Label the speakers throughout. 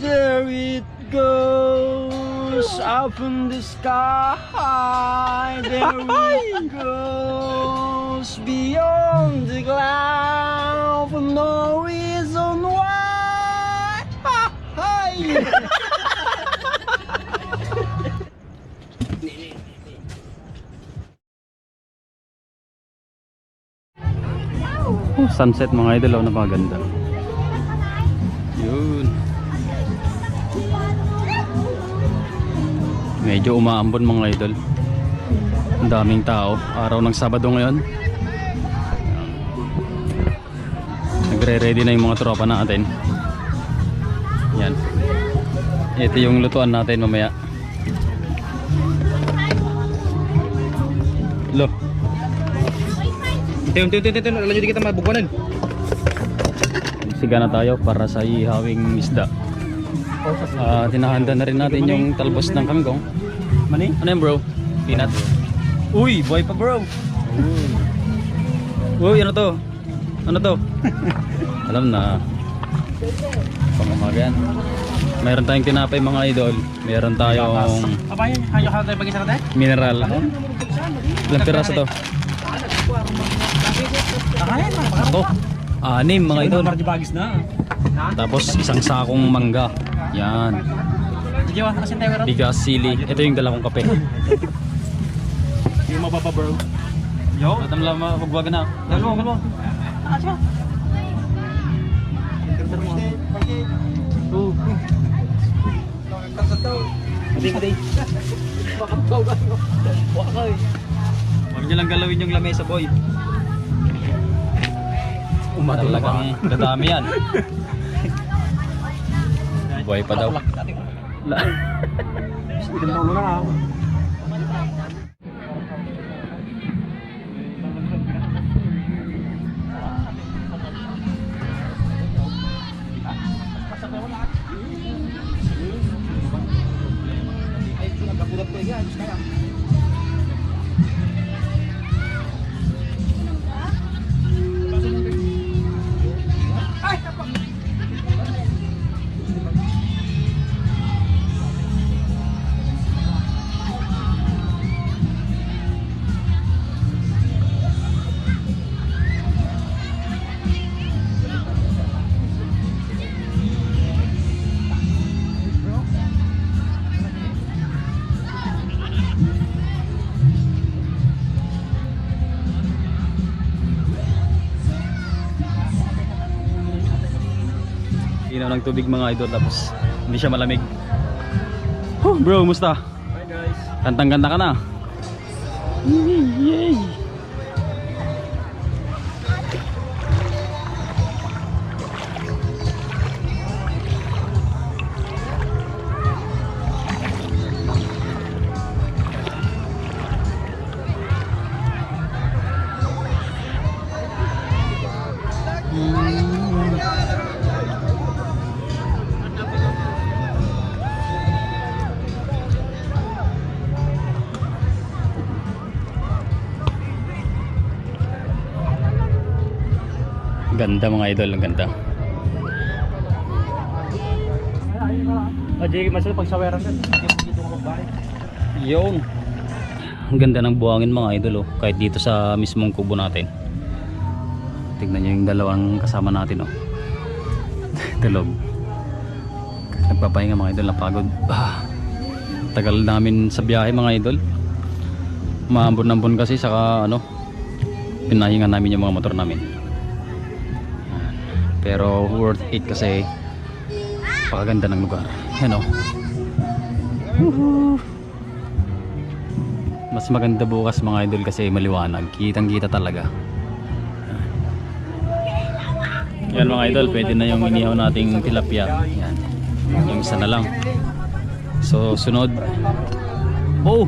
Speaker 1: There it goes up in the sky. There it goes beyond the cloud for no reason why. Sunset mga idol, napakaganda. Yun. Medyo umaambon mga idol. Ang daming tao. Araw ng Sabado ngayon. Nagre-ready na yung mga tropa natin. Yan. Ito yung lutuan natin mamaya. Lo.
Speaker 2: Ito, alam nyo di kita mabugwanan.
Speaker 1: Siga na tayo para sa ihawing isda. Tinahanda na rin natin yung talbos ng kangkong.
Speaker 2: Mani?
Speaker 1: Ano yan bro? Peanut.
Speaker 2: Uy, boy pa bro.
Speaker 1: Uy, ano to? Ano to? Alam na. Pamamaga yan. Mayroon tayong tinapay mga idol. Mayroon tayong
Speaker 2: Apa yan? Hayo ka tayo pag-isa ka tayo?
Speaker 1: mineral. Ilang piraso to?
Speaker 2: Kakayan mo.
Speaker 1: Ito. 6 mga idol.
Speaker 2: Para di bagis na.
Speaker 1: Tapos isang sakong mangga. Yan.
Speaker 2: Sige wa, kasi tayo meron.
Speaker 1: Bigas, sili. Ito yung dala kong kape.
Speaker 2: Yung mababa bro. Yo.
Speaker 1: Atam lang magwag na.
Speaker 2: Galmo. Sige. Kading.
Speaker 1: Huwag nyo lang galawin yung lamesa boy. Talagang dadami yan. Buhay pa daw.
Speaker 2: Idem taulo na ako.
Speaker 1: Inaw ng tubig mga idol tapos hindi siya malamig. Bro, musta?
Speaker 2: Hi guys.
Speaker 1: Kantang-kanta ka na. Yay! Ganda mga idol, ang ganda.
Speaker 2: Jay, masal pag saweran ka. Dito ka magbahay.
Speaker 1: Yun. Ang ganda ng buhangin mga idol oh. Kahit dito sa mismong kubo natin. Tignan nyo yung dalawang kasama natin oh. Dalog. Nagpapahinga mga idol, napagod. Tagal namin sa biyahe mga idol. Maambon-ambon kasi saka ano, pinahinga namin yung mga motor namin. Pero worth it kasi pakaganda ng lugar. Yan o. Mas maganda bukas mga idol kasi maliwanag. Kitang kita talaga. Yan mga idol, pwede na yung inihaw nating tilapia. Yan. Yung isa na lang. So sunod. Oh!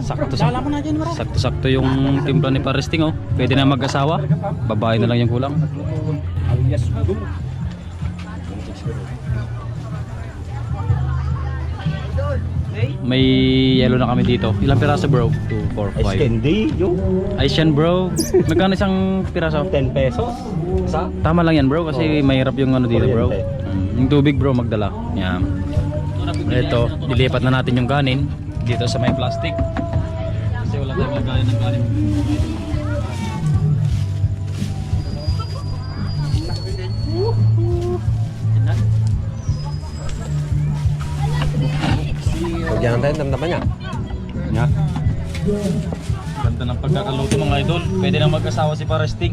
Speaker 1: Sakto-sakto yung timpla ni Paresting oh. Pwede na mag-asawa. Babae na lang yung kulang.
Speaker 2: Alias Budo.
Speaker 1: may yellow na kami dito. Ilang piraso bro? 2, 4, 5.
Speaker 2: Ice candy, yung
Speaker 1: Ice yan bro. Magkano isang piraso?
Speaker 2: 10 pesos. Sa?
Speaker 1: Tama lang yan bro kasi mahirap yung ano dito bro.
Speaker 2: Kuryente.
Speaker 1: Yung tubig bro magdala. Yan. Ito, dilipat na natin yung kanin dito sa may plastic. Kasi wala tayong lagayan ng kanin.
Speaker 2: Pagyan tayo, damdaman niya. Nga.
Speaker 1: Ganda ng pagkakaluto mga idol. Pwede nang mag-asawa si Paresting.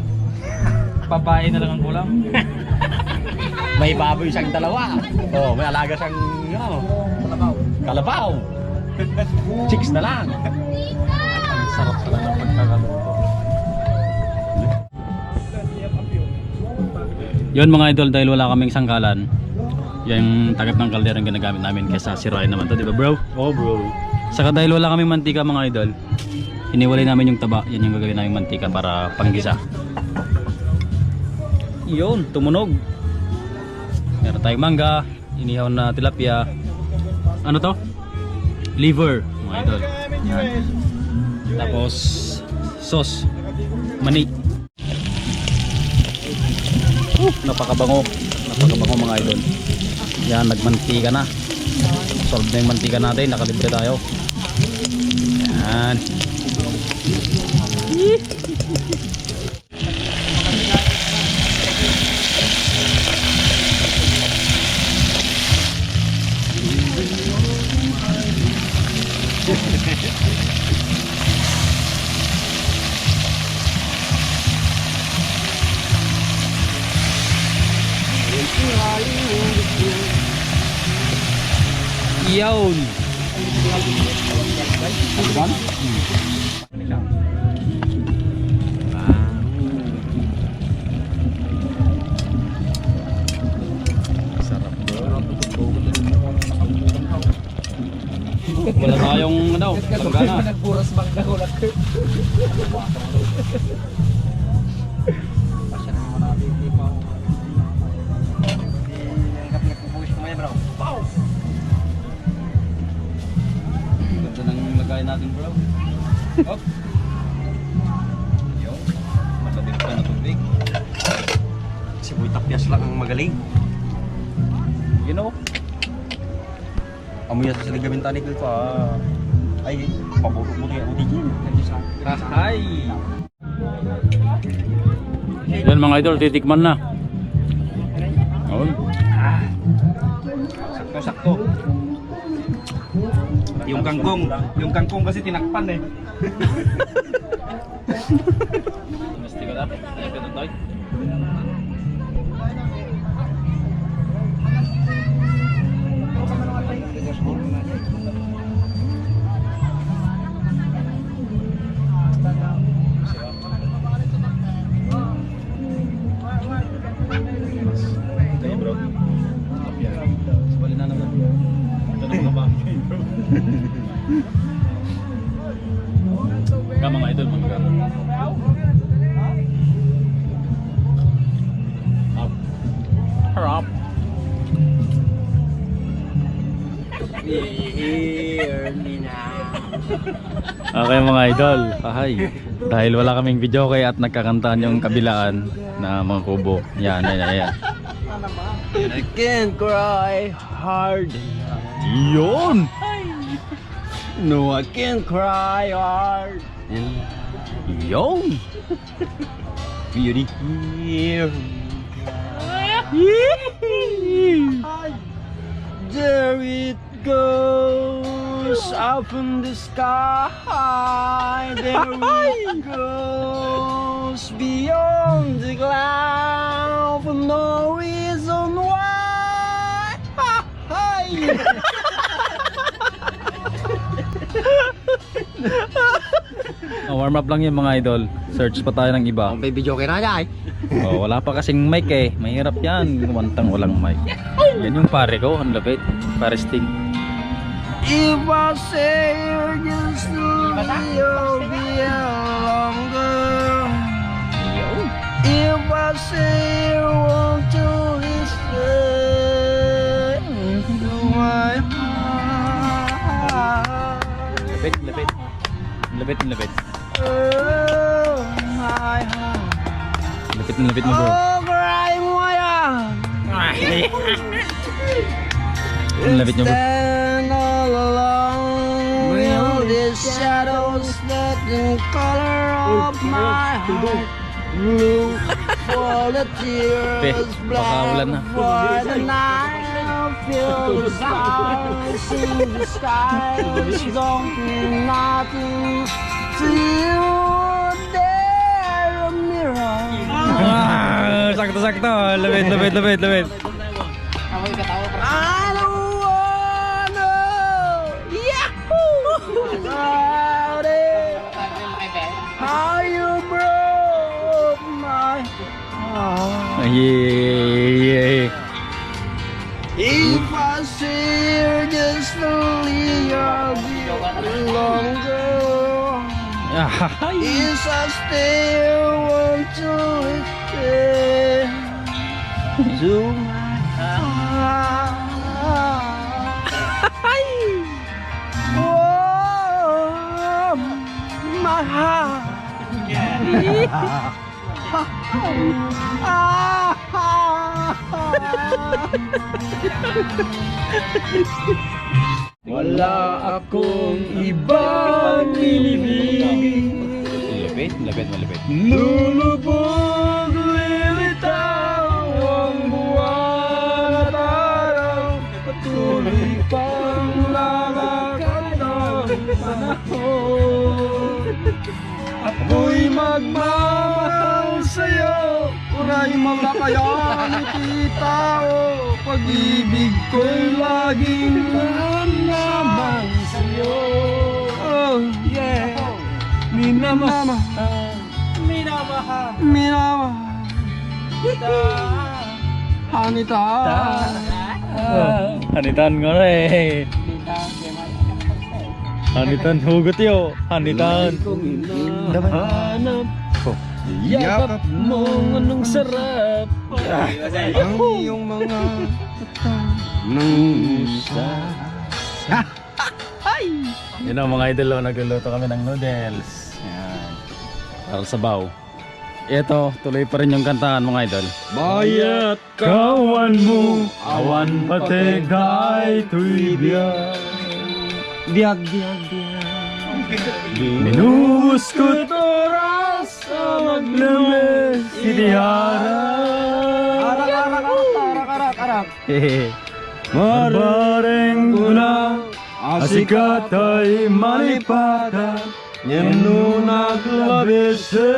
Speaker 1: Babae na lang ang kulang.
Speaker 2: May baboy siyang dalawa. Oh, may alaga siyang, kalabaw. Kalabaw. Chicks na lang.
Speaker 1: Ang sarap talaga ng pagkakaluto. Yun mga idol, dahil wala kaming sangkalan, yung takip ng kaldero ang ginagamit namin kaysa sirain naman to, di ba bro?
Speaker 2: Oh bro.
Speaker 1: Saka dahil wala kaming mantika mga idol, iniwalay namin yung taba. Yan yung gagawin namin mantika para panggisa. Yun, tumunog. Meron tayong mangga, inihaw na tilapia. Ano to? Liver mga idol. Yan. Tapos sauce, mani. Napakabango. Napakabango mga idol. Yan, nagmantika na. Solve na yung mantika natin, nakalibre tayo. Yan. Yun. Sarap bro. Wala tayong ano, langgana.
Speaker 2: Nagburas bangga ko lang. Pasya naman natin pa. Nagpupush mo yan bro. Wow!
Speaker 1: Ganda ng lagay natin bro. Hop. Yo. Matabig pa na tubig.
Speaker 2: Si Boy Tapyas lang ang magaling.
Speaker 1: You know?
Speaker 2: Amoy sa ligamen tanik dito ay paborok mo yung utigin.
Speaker 1: Ay. Yan mga idol, titikman na. Ayun.
Speaker 2: Sakto-sakto. Yung kangkong kasi tinakpan eh.
Speaker 1: Mesti ko dapat. Ayan ka doon tayo.
Speaker 2: Tayo bro.
Speaker 1: Sabali na naman. Ito na mga bangkay bro. Ka mga idol, mangga. Up. Harap. Okay mga idol, ahay. Dahil wala kaming video kay at nagkakantaan yung kabilaan na mga kubo. Yan, yan, yan, yan.
Speaker 2: I can't cry hard.
Speaker 1: Yun!
Speaker 2: No, I can't cry hard.
Speaker 1: Yun!
Speaker 2: Beauty here. There it goes up in the sky. There it goes beyond the cloud for no reason why.
Speaker 1: Warm up lang yung mga idol. Search pa tayo ng iba.
Speaker 2: May video kay Raya
Speaker 1: Oh, wala pa kasing mic eh. Mahirap yan. Kumantang walang mic. Yan yung pare ko. Ang lapit. Paresting.
Speaker 2: If I say just to you'll be longer. If I say you want to listen to my heart.
Speaker 1: Lapit, lapit.
Speaker 3: Oh, my heart.
Speaker 1: Lapit mo bro.
Speaker 3: Oh, cry mo yan.
Speaker 1: Lapit nyo bro.
Speaker 3: Stand all alone in all these shadows that the color of my heart. Blue for the tears,
Speaker 1: baka ulan na.
Speaker 3: black for the night. Feel the stars, see the skies, don't mean nothing to you. There a mirror.
Speaker 1: Sakto. Lapit.
Speaker 3: I don't wanna Yahoo! About it. How you broke my heart.
Speaker 1: Yeah.
Speaker 3: If I stay just a little bit longer, if I still want to stay to my heart. Oh, my heart. Wala akong ibang inibig.
Speaker 1: Lapit.
Speaker 3: Lulubog, lilitaw ang buwan at araw. Patuloy pang lalakad ng panahon. Ako'y magmamahal sa'yo. Uray mga kayang tao. Pag-ibig ko'y laging naman sa'yo. Oh, yeah. Minamahal. Hanita.
Speaker 1: Hanitan nga na eh. Hanitan, hugot yo. Hanitan.
Speaker 3: Hanap. Yakap mo anong sarap. Ang iyong mga mata ng isa.
Speaker 1: Yun ang mga idol, nagluluto kami ng noodles. Yan. Para sa baw. Ito, tuloy pa rin yung kantahan mga idol.
Speaker 3: Bayat
Speaker 1: Kawan mo, awan pati gay tuibya.
Speaker 3: Diag.
Speaker 1: Minuhus ko oras sa maglamis sinihara.
Speaker 3: Arak.
Speaker 1: Marbareng guna, asikat ay malipatan. Nyenu naglabisen.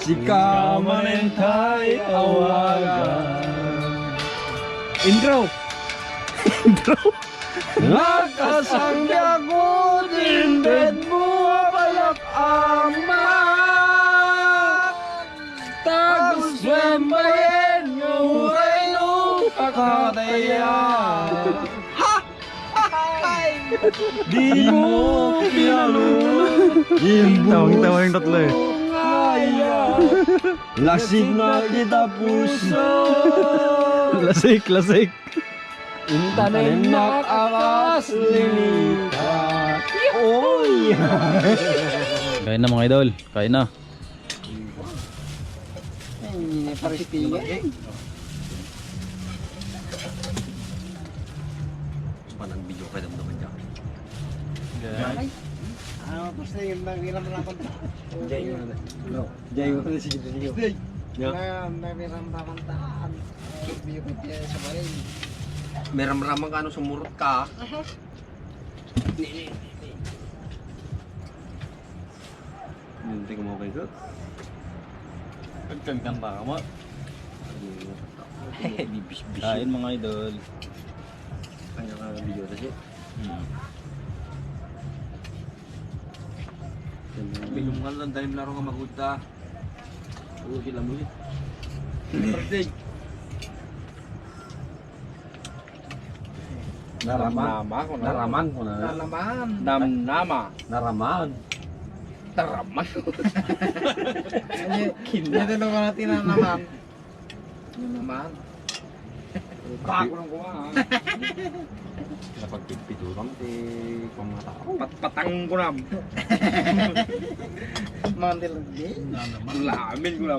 Speaker 3: Sika
Speaker 1: manentay awagan.
Speaker 3: Intro. Nakasang ako din bed mo balak ang mak. Tagus lembayen nguray no kakadaya. Di mo pinalulong.
Speaker 1: Tawang yung tatlo eh.
Speaker 3: Lasig na kita puso.
Speaker 1: Lasik.
Speaker 3: Intanin na akas linipat. Oh yeah.
Speaker 1: Kain na mga idol, kain na.
Speaker 3: Ini paristiga eh.
Speaker 2: Panang video ka naman dyan.
Speaker 3: Ano to sa yung nagwiram na ako.
Speaker 2: Jay mo na sige.
Speaker 3: Nagwiram na kantaan. Video ko tiya sa barin.
Speaker 2: Meram-ramang ka sumurot ka. Hindi ko mo kayo ko.
Speaker 1: Kagkanta ka mo.
Speaker 2: Bibis-bis.
Speaker 1: Kain mga idol.
Speaker 2: Kaya ka video na siya. Bigyan mo ka lang dahil laro ka magpunta. Huwag sila mo yun. Birthday. Naraman ko na.
Speaker 3: Naraman.
Speaker 2: Naraman.
Speaker 3: Dito lang ka natin naman. Naman. Kako lang kuha ha.
Speaker 2: Napagpipituran, kung mga tao.
Speaker 4: Patang ko na.
Speaker 3: Mandel din.
Speaker 4: Ulamin ko na.